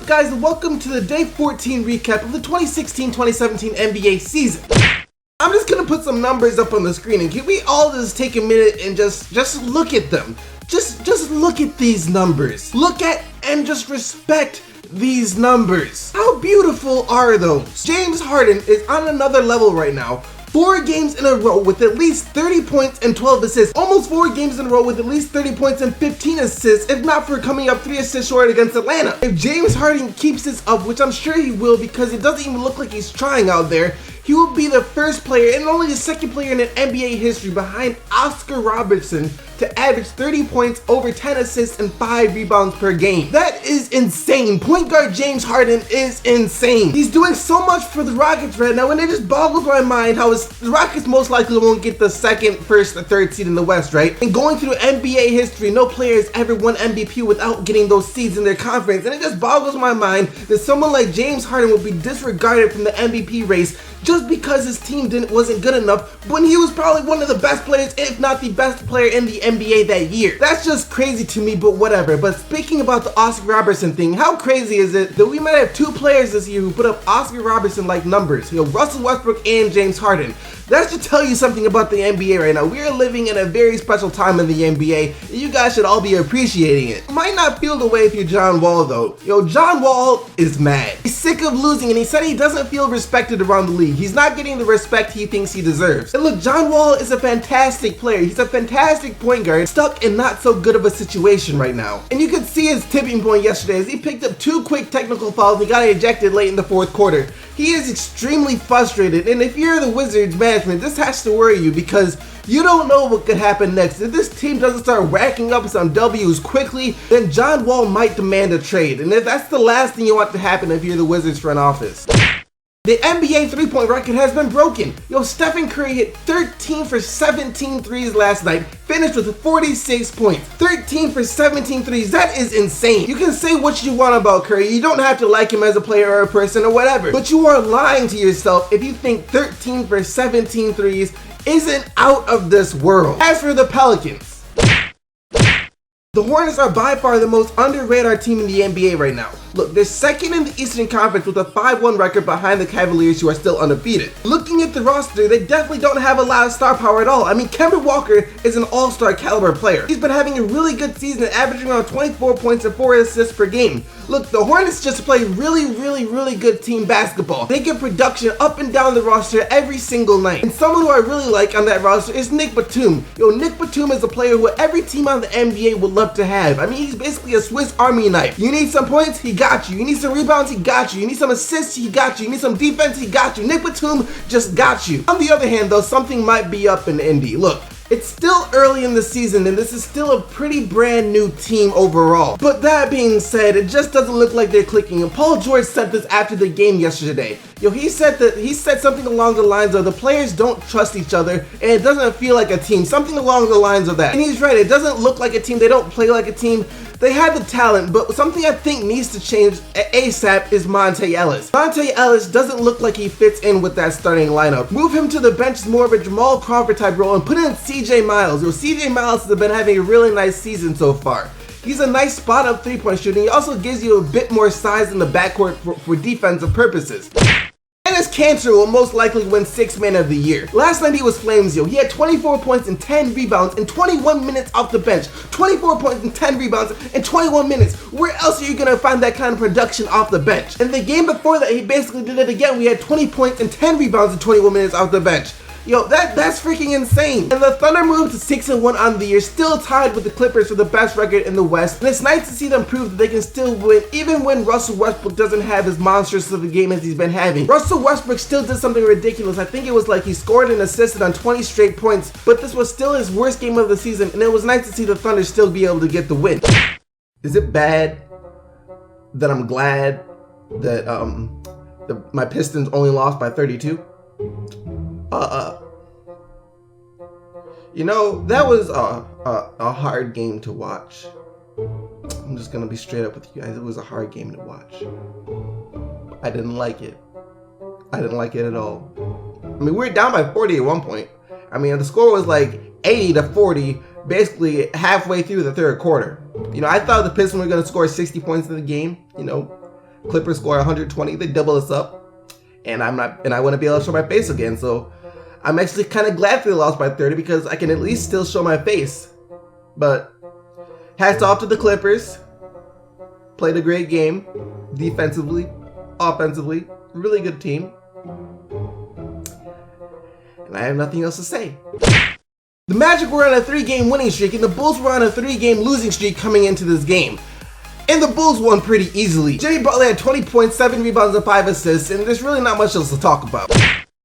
up, guys, and welcome to the Day 14 recap of the 2016-2017 NBA season. I'm just gonna put some numbers up on the screen, and can we all just take a minute and just look at them? Just look at these numbers. Look at and just respect these numbers. How beautiful are those? James Harden is on another level right now. 4 games in a row with at least 30 points and 12 assists. Almost 4 games in a row with at least 30 points and 15 assists, if not for coming up 3 assists short against Atlanta. If James Harden keeps this up, which I'm sure he will because it doesn't even look like he's trying out there, he will be the first player and only the second player in NBA history behind Oscar Robertson to average 30 points, over 10 assists, and 5 rebounds per game. That is insane. Point guard James Harden is insane. He's doing so much for the Rockets right now, and it just boggles my mind how the Rockets most likely won't get the second, first, or third seed in the West, right? And going through NBA history, no player has ever won MVP without getting those seeds in their conference, and it just boggles my mind that someone like James Harden will be disregarded from the MVP race just because his team wasn't good enough when he was probably one of the best players, if not the best player in the NBA that year. That's just crazy to me, but whatever. But speaking about the Oscar Robertson thing, how crazy is it that we might have 2 players this year who put up Oscar Robertson-like numbers? Russell Westbrook and James Harden. That should tell you something about the NBA right now. We are living in a very special time in the NBA, and you guys should all be appreciating it. You might not feel the way if you're John Wall, though. John Wall is mad. He's sick of losing, and he said he doesn't feel respected around the league. He's not getting the respect he thinks he deserves. And look, John Wall is a fantastic player. He's a fantastic point guard, stuck in not so good of a situation right now. And you could see his tipping point yesterday as he picked up 2 quick technical fouls and got ejected late in the 4th quarter. He is extremely frustrated, and if you're the Wizards management, this has to worry you because you don't know what could happen next. If this team doesn't start racking up some W's quickly, then John Wall might demand a trade. And if that's the last thing you want to happen if you're the Wizards front office. The NBA 3-point record has been broken. Stephen Curry hit 13 for 17 threes last night, finished with 46 points. 13 for 17 threes, that is insane. You can say what you want about Curry, you don't have to like him as a player or a person or whatever, but you are lying to yourself if you think 13 for 17 threes isn't out of this world. As for the Pelicans, the Hornets are by far the most under-radar team in the NBA right now. Look, they're second in the Eastern Conference with a 5-1 record behind the Cavaliers, who are still undefeated. Looking at the roster, they definitely don't have a lot of star power at all. I mean, Kemba Walker is an all-star caliber player. He's been having a really good season, averaging around 24 points and 4 assists per game. Look, the Hornets just play really good team basketball. They get production up and down the roster every single night. And someone who I really like on that roster is Nick Batum. Nick Batum is a player who every team on the NBA would love to have. I mean, he's basically a Swiss Army knife. You need some points? He got you. You need some rebounds? He got you. You need some assists? He got you. You need some defense? He got you. Nick Batum just got you. On the other hand, though, something might be up in Indy. Look, it's still early in the season, and this is still a pretty brand new team overall. But that being said, it just doesn't look like they're clicking. And Paul George said this after the game yesterday. He said something along the lines of the players don't trust each other, and it doesn't feel like a team. Something along the lines of that. And he's right. It doesn't look like a team. They don't play like a team. They have the talent, but something I think needs to change ASAP is Monte Ellis. Monte Ellis doesn't look like he fits in with that starting lineup. Move him to the bench as more of a Jamal Crawford type role and put in CJ Miles. CJ Miles has been having a really nice season so far. He's a nice spot-up 3-point shooter. He also gives you a bit more size in the backcourt for defensive purposes. Enes Kanter will most likely win 6th Man of the Year. Last night he was flames, He had 24 points and 10 rebounds in 21 minutes off the bench. 24 points and 10 rebounds in 21 minutes. Where else are you going to find that kind of production off the bench? And the game before that, he basically did it again. We had 20 points and 10 rebounds in 21 minutes off the bench. That's freaking insane. And the Thunder moved to 6-1 on the year, still tied with the Clippers for the best record in the West. And it's nice to see them prove that they can still win, even when Russell Westbrook doesn't have as monstrous of a game as he's been having. Russell Westbrook still did something ridiculous. I think it was like he scored and assisted on 20 straight points, but this was still his worst game of the season, and it was nice to see the Thunder still be able to get the win. Is it bad that I'm glad that my Pistons only lost by 32? That was a hard game to watch. I'm just gonna be straight up with you guys. It was a hard game to watch. I didn't like it. I didn't like it at all. I mean, we were down by 40 at one point. I mean, the score was like 80-40, basically halfway through the 3rd quarter. I thought the Pistons were gonna score 60 points in the game. Clippers score 120, they double us up, and I wouldn't be able to show my face again. So I'm actually kind of glad they lost by 30 because I can at least still show my face. But hats off to the Clippers. Played a great game, defensively, offensively, really good team. And I have nothing else to say. The Magic were on a 3-game winning streak, and the Bulls were on a 3-game losing streak coming into this game. And the Bulls won pretty easily. Jimmy Butler had 20 points, 7 rebounds, and 5 assists, and there's really not much else to talk about.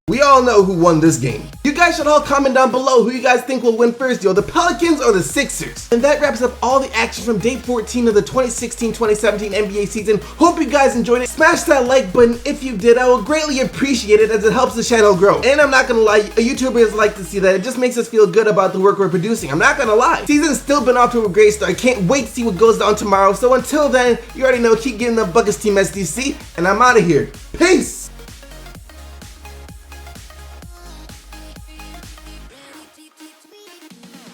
We all know who won this game. You guys should all comment down below who you guys think will win first, the Pelicans or the Sixers. And that wraps up all the action from day 14 of the 2016-2017 NBA season. Hope you guys enjoyed it. Smash that like button if you did. I will greatly appreciate it as it helps the channel grow. And I'm not gonna lie, YouTubers like to see that. It just makes us feel good about the work we're producing. I'm not gonna lie. Season's still been off to a great start. I can't wait to see what goes down tomorrow. So until then, you already know, keep getting the Buckets Team SDC, and I'm out of here. Peace!